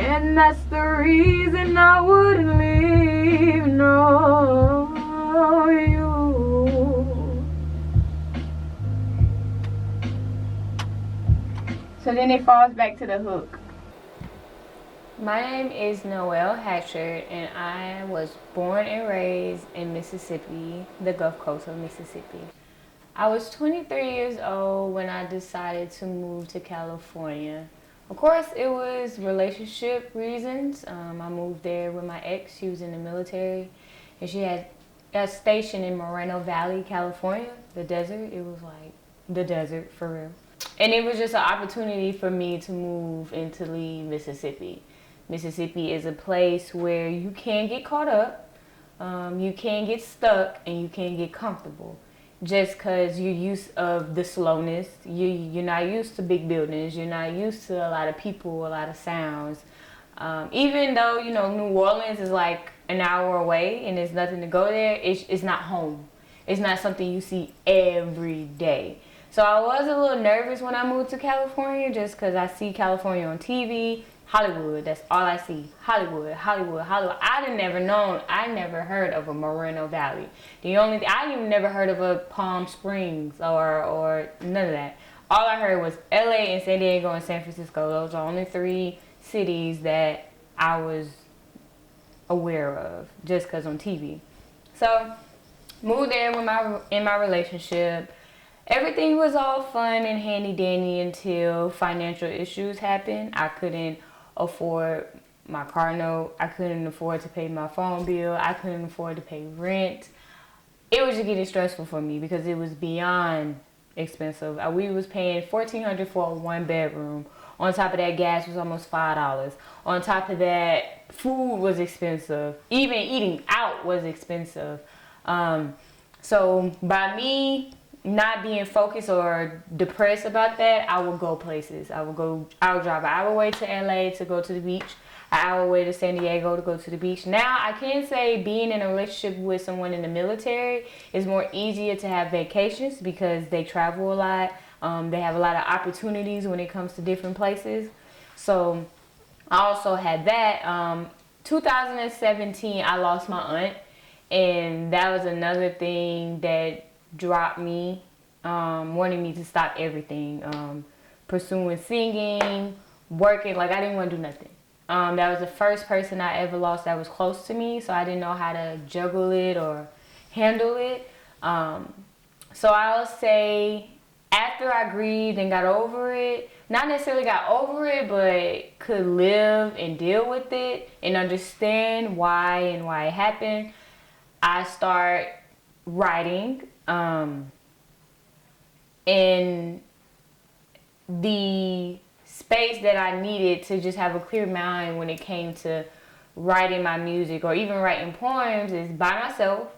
And that's the reason I wouldn't leave, no, you. So then it falls back to the hook. My name is Noel Hatchard, and I was born and raised in Mississippi, the Gulf Coast of Mississippi. I was 23 years old when I decided to move to California. Of course, it was relationship reasons. I moved there with my ex. She was in the military, and she had a station in Moreno Valley, California, the desert. It was like the desert for real. And it was just an opportunity for me to move and to leave Mississippi. Mississippi is a place where you can get caught up, you can get stuck, and you can get comfortable. Just because you're used of the slowness, you're not used to big buildings, you're not used to a lot of people, a lot of sounds. Even though, you know, New Orleans is like an hour away and there's nothing to go there, it's not home. It's not something you see every day. So I was a little nervous when I moved to California just because I see California on TV. Hollywood, that's all I see. Hollywood, Hollywood, Hollywood. I never heard of a Moreno Valley. I even never heard of a Palm Springs or none of that. All I heard was LA and San Diego and San Francisco. Those are only 3 cities that I was aware of just because on TV. So, moved there in my relationship. Everything was all fun and handy dandy until financial issues happened. I couldn't afford my car note. I couldn't afford to pay my phone bill. I couldn't afford to pay rent. It was just getting stressful for me because it was beyond expensive. We was paying $1,400 for a 1-bedroom. On top of that, gas was almost $5. On top of that, food was expensive. Even eating out was expensive. So by me not being focused or depressed about that, I would go places. I would drive an hour away to LA to go to the beach, an hour away to San Diego to go to the beach. Now I can say being in a relationship with someone in the military is more easier to have vacations because they travel a lot. They have a lot of opportunities when it comes to different places. So I also had that. 2017, I lost my aunt, and that was another thing that dropped me, wanting me to stop everything, pursuing singing, working. Like, I didn't want to do nothing. That was the first person I ever lost that was close to me, so I didn't know how to juggle it or handle it. So I'll say after I grieved and got over it, not necessarily got over it, but could live and deal with it and understand why it happened, I start writing. In the space that I needed to just have a clear mind when it came to writing my music or even writing poems is by myself,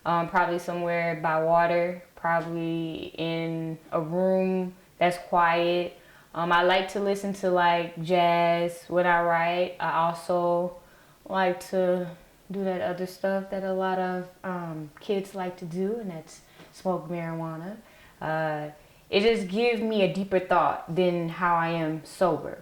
probably somewhere by water, probably in a room that's quiet. I like to listen to like jazz when I write. I also like to do that other stuff that a lot of kids like to do, and that's smoke marijuana. It just gives me a deeper thought than how I am sober.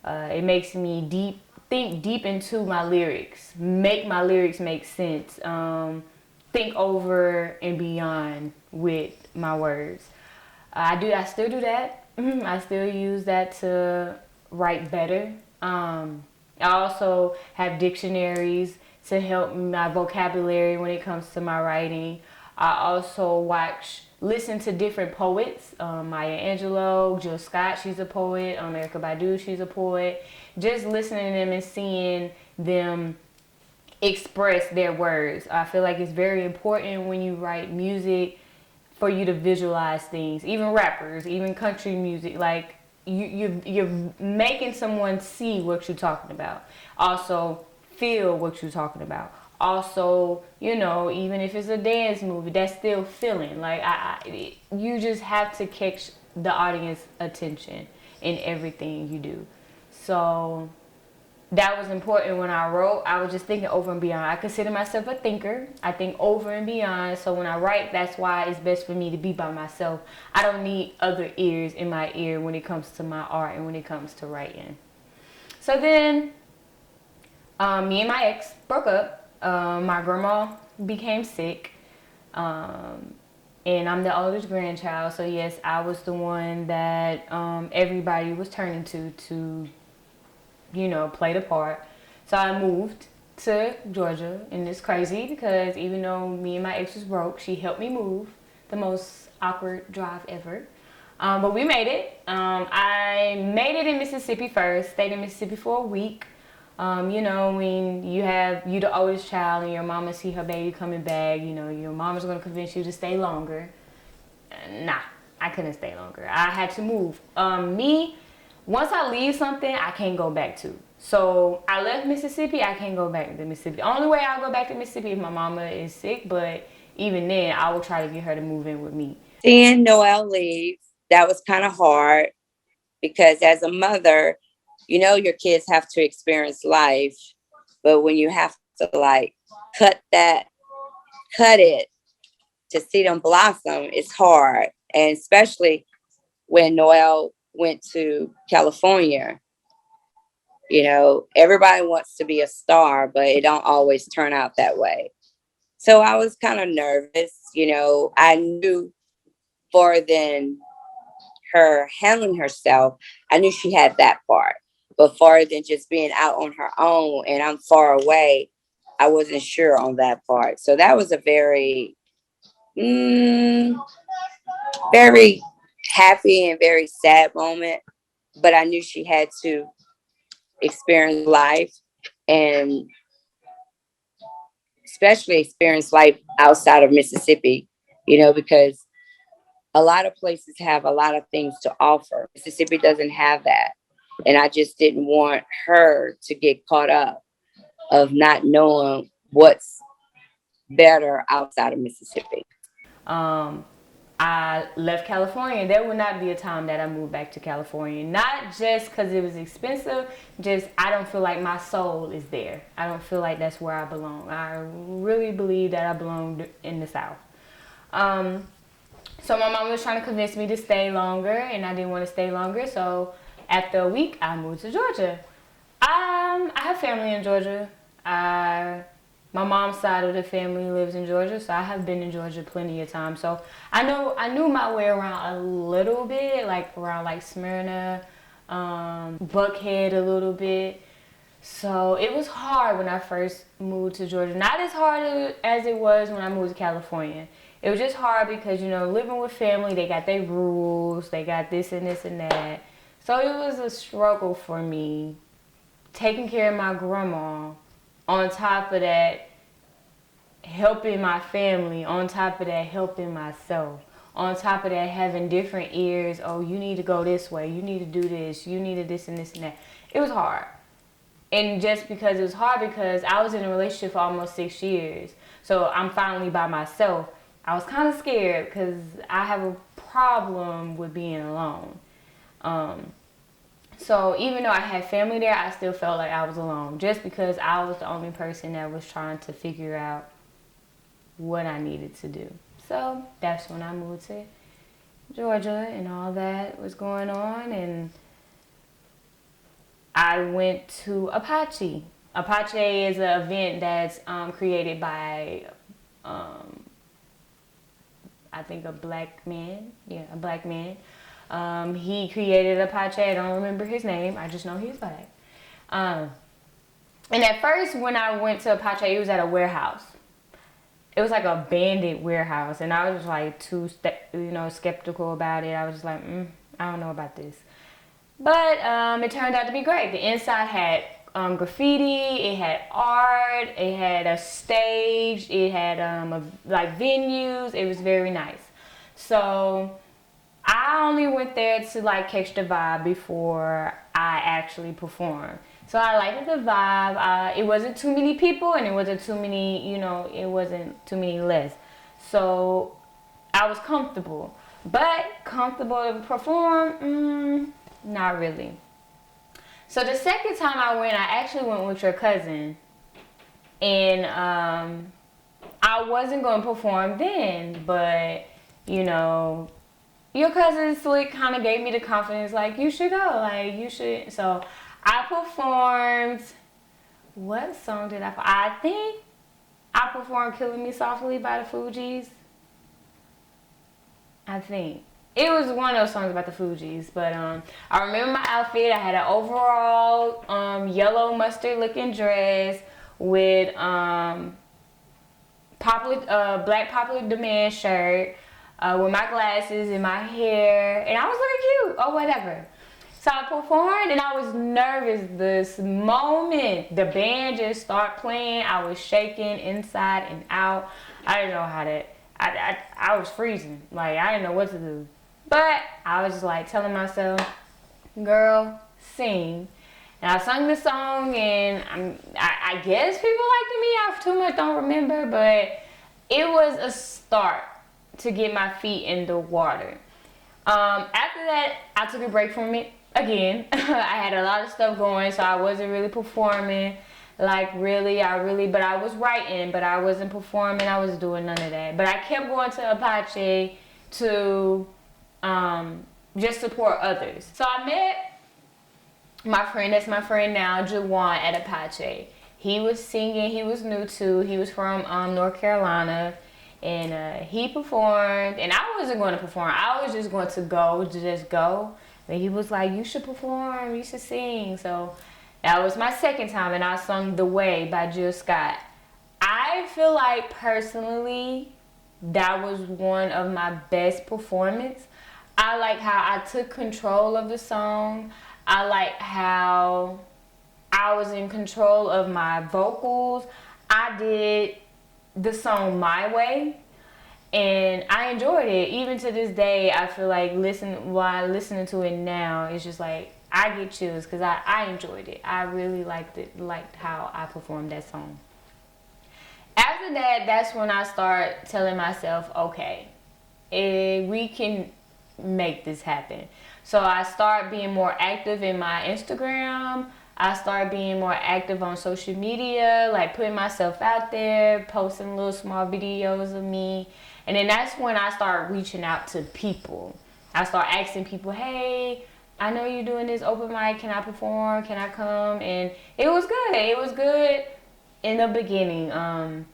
It makes me think deep into my lyrics, make my lyrics make sense, think over and beyond with my words. I still do that. I still use that to write better. I also have dictionaries to help my vocabulary when it comes to my writing. I also listen to different poets. Maya Angelou, Jill Scott, she's a poet. Erykah Badu, she's a poet. Just listening to them and seeing them express their words. I feel like it's very important when you write music for you to visualize things. Even rappers, even country music, like you're making someone see what you're talking about. Also feel what you're talking about. Also, you know, even if it's a dance movie, that's still feeling. Like you just have to catch the audience attention in everything you do. So that was important when I wrote. I was just thinking over and beyond. I consider myself a thinker. I think over and beyond. So when I write, that's why it's best for me to be by myself. I don't need other ears in my ear when it comes to my art and when it comes to writing. So then Me and my ex broke up. My grandma became sick. And I'm the oldest grandchild, so yes, I was the one that everybody was turning to, play the part. So I moved to Georgia, and it's crazy because even though me and my ex was broke, she helped me move. The most awkward drive ever. But we made it. I made it in Mississippi first, stayed in Mississippi for a week. When you the oldest child and your mama see her baby coming back, your mama's gonna convince you to stay longer. Nah, I couldn't stay longer. I had to move. Once I leave something, I can't go back to. So I left Mississippi, I can't go back to Mississippi. The only way I'll go back to Mississippi if my mama is sick, but even then, I will try to get her to move in with me. Seeing Noel leave, that was kind of hard because as a mother, your kids have to experience life, but when you have to like cut it to see them blossom, it's hard. And especially when Noel went to California, everybody wants to be a star, but it don't always turn out that way. So I was kind of nervous. I knew more than her handling herself, I knew she had that part. But far than just being out on her own and I'm far away, I wasn't sure on that part. So that was a very, very happy and very sad moment. But I knew she had to experience life and especially experience life outside of Mississippi, because a lot of places have a lot of things to offer. Mississippi doesn't have that. And I just didn't want her to get caught up of not knowing what's better outside of Mississippi. I left California. There would not be a time that I moved back to California. Not just because it was expensive, just I don't feel like my soul is there. I don't feel like that's where I belong. I really believe that I belong in the South. So my mom was trying to convince me to stay longer, and I didn't want to stay longer. So after a week, I moved to Georgia. I have family in Georgia. My mom's side of the family lives in Georgia, so I have been in Georgia plenty of times. So I knew my way around a little bit, like around like Smyrna, Buckhead a little bit. So it was hard when I first moved to Georgia. Not as hard as it was when I moved to California. It was just hard because, living with family, they got their rules, they got this and this and that. So it was a struggle for me taking care of my grandma, on top of that, helping my family, on top of that, helping myself, on top of that, having different ears. Oh, you need to go this way, you need to do this, you need to this and this and that. It was hard. And just because it was hard, because I was in a relationship for almost 6 years. So I'm finally by myself. I was kind of scared because I have a problem with being alone. So even though I had family there, I still felt like I was alone just because I was the only person that was trying to figure out what I needed to do. So that's when I moved to Georgia and all that was going on. And I went to Apache. Apache is an event that's created by, I think, a black man. Yeah, a black man. He created Apache. I don't remember his name. I just know he's black. And at first, when I went to Apache, it was at a warehouse. It was like a abandoned warehouse, and I was just like too, skeptical about it. I was just like, I don't know about this. But it turned out to be great. The inside had graffiti, it had art, it had a stage, it had like venues. It was very nice. So I only went there to like catch the vibe before I actually performed. So I liked the vibe. It wasn't too many people, and it wasn't too many, it wasn't too many less. So I was comfortable. But comfortable to perform, not really. So the second time I went, I actually went with your cousin. And I wasn't going to perform then, but, your cousin Slick kind of gave me the confidence, like, you should go, like, you should. So I performed What song did I think I performed Killing Me Softly by the Fugees. I think. It was one of those songs about the Fugees, but I remember my outfit. I had an overall yellow mustard looking dress with black Popular Demand shirt with my glasses and my hair, and I was looking cute or whatever. So I performed and I was nervous this moment the band just started playing. I was shaking inside and out. I didn't know how to, I was freezing. Like, I didn't know what to do. But I was just like telling myself, girl, sing. And I sung the song, and I guess people liked me. I too much don't remember, but it was a start to get my feet in the water. After that, I took a break from it again. I had a lot of stuff going, so I wasn't really performing. Like but I was writing, but I wasn't performing. I was doing none of that. But I kept going to Apache to just support others. So I met my friend, that's my friend now, Jawan, at Apache. He was singing, he was new too. He was from North Carolina, and he performed, and I wasn't going to perform. I was just going to go. But he was like, you should perform, you should sing. So that was my second time, and I sung The Way by Jill Scott. I feel like personally, that was one of my best performances. I like how I took control of the song. I like how I was in control of my vocals. I did the song my way, and I enjoyed it. Even to this day, I feel like listening to it now, it's just like I get chills because I enjoyed it. I really liked how I performed that song. After that, that's when I start telling myself, okay, we can make this happen. So I start being more active in my Instagram. I start being more active on social media, like putting myself out there, posting little small videos of me. And then that's when I start reaching out to people. I start asking people, hey, I know you're doing this open mic. Can I perform? Can I come? And it was good. It was good in the beginning. I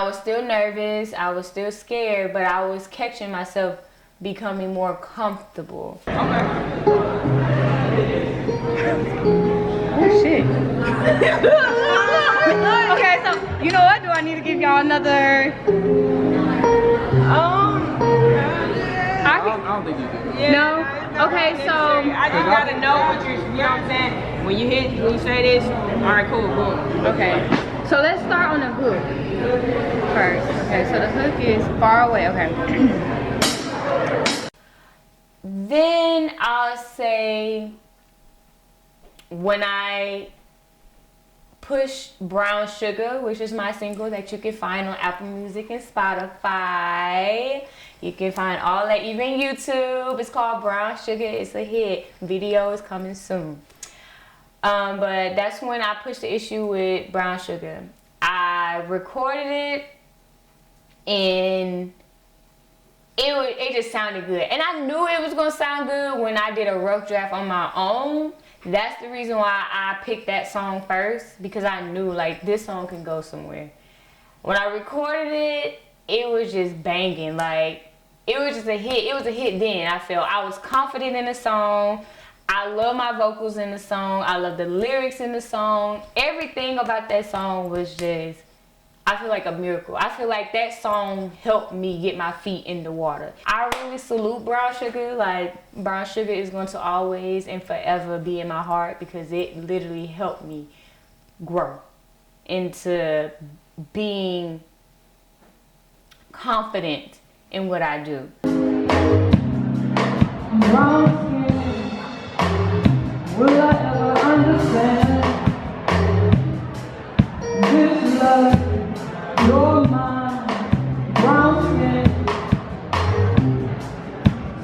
was still nervous. I was still scared, but I was catching myself becoming more comfortable. Okay. Oh shit. Okay, so you know what? Do I need to give y'all another? I don't think you do. Yeah, no. Okay, so I just gotta know what you know what I'm saying. When you say this, all right, cool, boom. okay. So let's start on the hook first. Okay, so the hook is far away. Okay. Then I'll say when I push Brown Sugar, which is my single that you can find on Apple Music and Spotify. You can find all that, even YouTube. It's called Brown Sugar. It's a hit. Video is coming soon. But that's when I pushed the issue with Brown Sugar. I recorded it, and it just sounded good. And I knew it was going to sound good when I did a rough draft on my own. That's the reason why I picked that song first, because I knew like this song can go somewhere. When I recorded it, it was just banging. Like, it was just a hit. It was a hit then. I felt I was confident in the song. I love my vocals in the song. I love the lyrics in the song. Everything about that song was just, I feel like a miracle. I feel like that song helped me get my feet in the water. I really salute Brown Sugar. Like, Brown Sugar is going to always and forever be in my heart because it literally helped me grow into being confident in what I do. Brown skin, will I ever understand this love? You're mine, brown skin,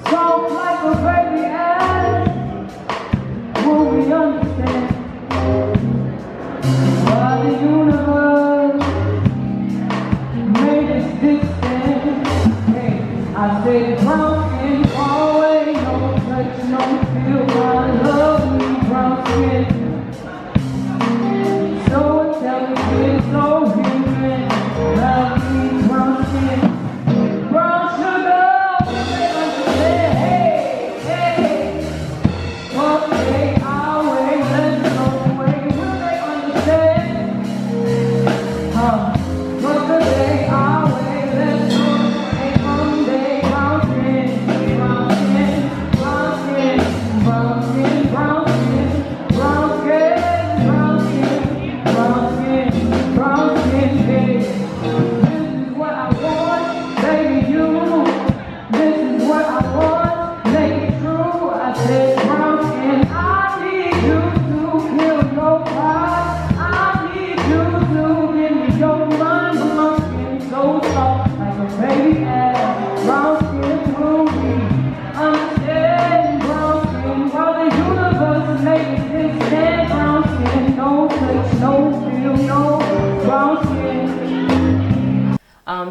soft like a baby ass. Will we understand why the universe made us distant? Hey, I said brown skin, far away, no touch, no feel. I love me brown.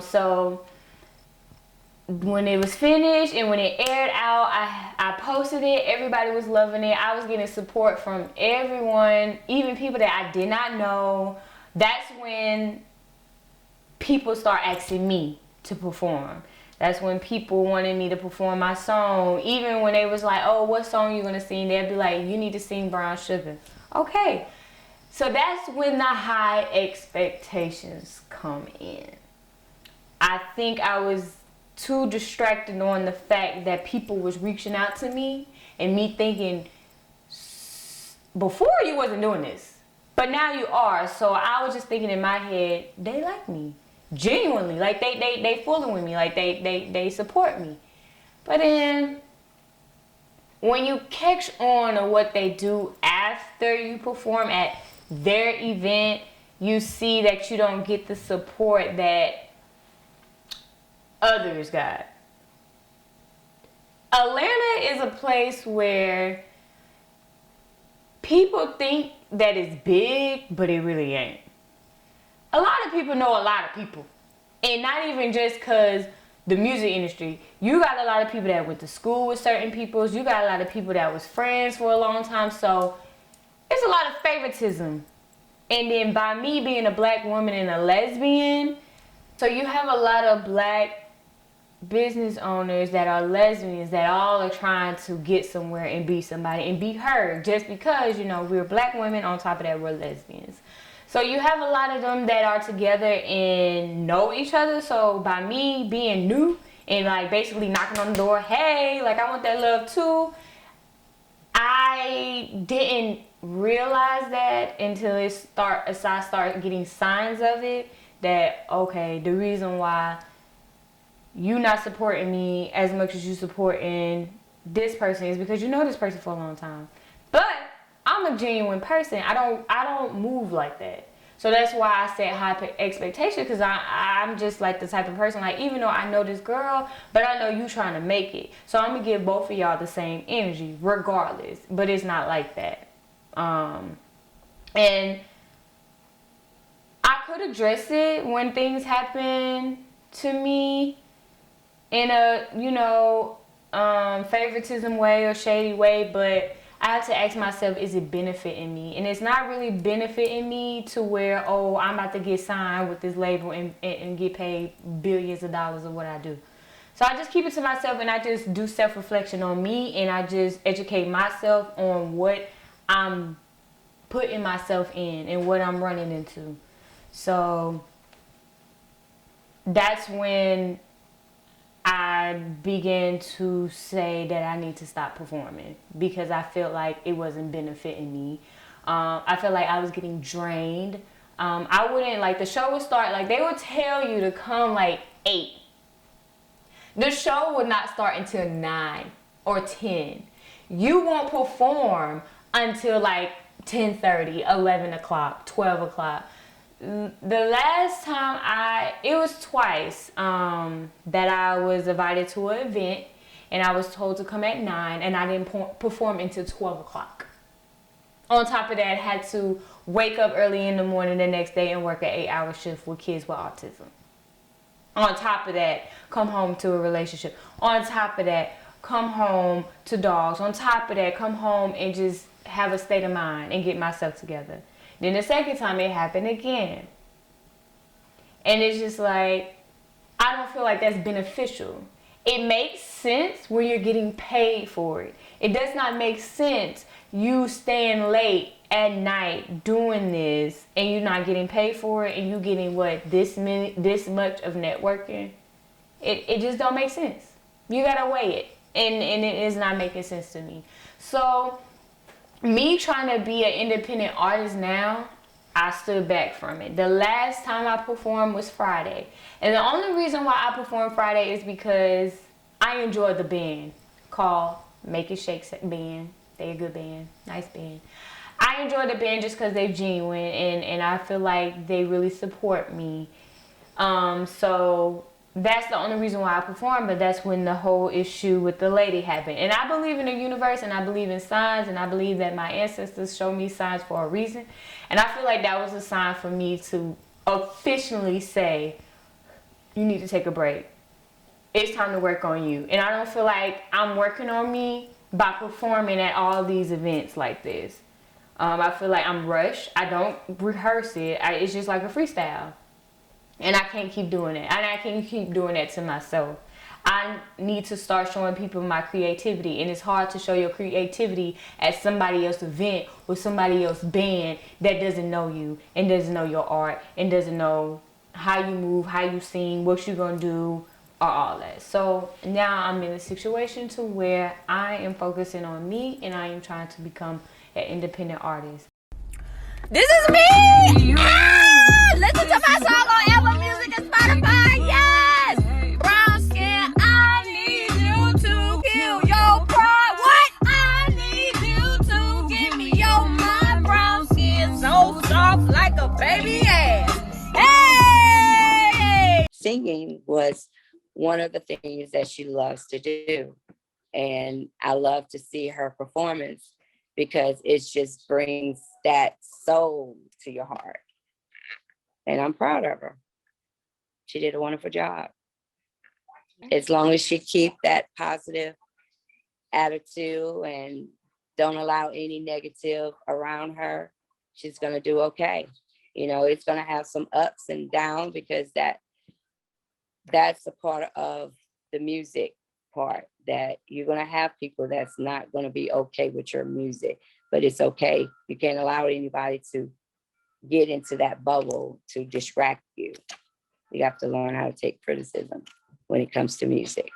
So when it was finished and when it aired out, I posted it. Everybody was loving it. I was getting support from everyone, even people that I did not know. That's when people start asking me to perform. That's when people wanted me to perform my song. Even when they was like, oh, what song you gonna sing? They'd be like, you need to sing Brown Sugar. Okay. So that's when the high expectations come in. I think I was too distracted on the fact that people was reaching out to me and me thinking, before you wasn't doing this, but now you are. So I was just thinking in my head, they like me. Genuinely, like they fooling with me, like they support me. But then when you catch on to what they do after you perform at their event, you see that you don't get the support that others got. Atlanta is a place where people think that it's big, but it really ain't. A lot of people know a lot of people. And not even just because the music industry. You got a lot of people that went to school with certain people. You got a lot of people that was friends for a long time. So it's a lot of favoritism. And then by me being a black woman and a lesbian, so you have a lot of black business owners that are lesbians that all are trying to get somewhere and be somebody and be heard just because, you know, we're black women. On top of that, we're lesbians. So you have a lot of them that are together and know each other. So by me being new and like basically knocking on the door, hey, like I want that love too, I didn't realize that until I start getting signs of it, that okay, the reason why you not supporting me as much as you supporting this person is because you know this person for a long time. But I'm a genuine person. I don't move like that. So that's why I set high expectations, because I'm just like the type of person, like, even though I know this girl, but I know you trying to make it. So I'm going to give both of y'all the same energy regardless. But it's not like that. And I could address it when things happen to me in a, you know, favoritism way or shady way, but I have to ask myself, is it benefiting me? And it's not really benefiting me to where, oh, I'm about to get signed with this label and get paid billions of dollars of what I do. So I just keep it to myself and I just do self-reflection on me, and I just educate myself on what I'm putting myself in and what I'm running into. So that's when I began to say that I need to stop performing, because I felt like it wasn't benefiting me. I felt like I was getting drained. I wouldn't, like, the show would start, like, they would tell you to come like 8. The show would not start until 9 or 10. You won't perform until like 10:30, 11 o'clock, 12 o'clock. The last time it was twice that I was invited to an event and I was told to come at 9 and I didn't perform until 12 o'clock. On top of that, I had to wake up early in the morning the next day and work an 8-hour shift with kids with autism. On top of that, come home to a relationship. On top of that, come home to dogs. On top of that, come home and just have a state of mind and get myself together. Then the second time it happened again. And it's just like, I don't feel like that's beneficial. It makes sense when you're getting paid for it. It does not make sense you staying late at night doing this and you're not getting paid for it, and you getting this much of networking. It just don't make sense. You gotta weigh it. And it is not making sense to me. So me trying to be an independent artist now, I stood back from it. The last time I performed was Friday. And the only reason why I performed Friday is because I enjoyed the band called Make It Shake Band. They a good band. Nice band. I enjoy the band just because they're genuine, and I feel like they really support me. So that's the only reason why I perform, but that's when the whole issue with the lady happened. And I believe in the universe, and I believe in signs, and I believe that my ancestors show me signs for a reason. And I feel like that was a sign for me to officially say, you need to take a break. It's time to work on you. And I don't feel like I'm working on me by performing at all these events like this. I feel like I'm rushed. I don't rehearse it. It's just like a freestyle. And I can't keep doing it. And I can't keep doing that to myself. I need to start showing people my creativity. And it's hard to show your creativity at somebody else's event with somebody else's band that doesn't know you and doesn't know your art and doesn't know how you move, how you sing, what you're going to do, or all that. So now I'm in a situation to where I am focusing on me and I am trying to become an independent artist. This is me! Ah! Listen to my song on Apple Music and Spotify, yes! Brown skin, I need you to kill your pride. What? I need you to give me your mind. Brown skin, so soft like a baby ass. Hey! Singing was one of the things that she loves to do. And I love to see her performance because it just brings that soul to your heart. And I'm proud of her. She did a wonderful job. As long as she keep that positive attitude and don't allow any negative around her, she's going to do okay. You know, it's going to have some ups and downs because that's a part of the music part, that you're going to have people that's not going to be okay with your music, but it's okay. You can't allow anybody to get into that bubble to distract you. You have to learn how to take criticism when it comes to music.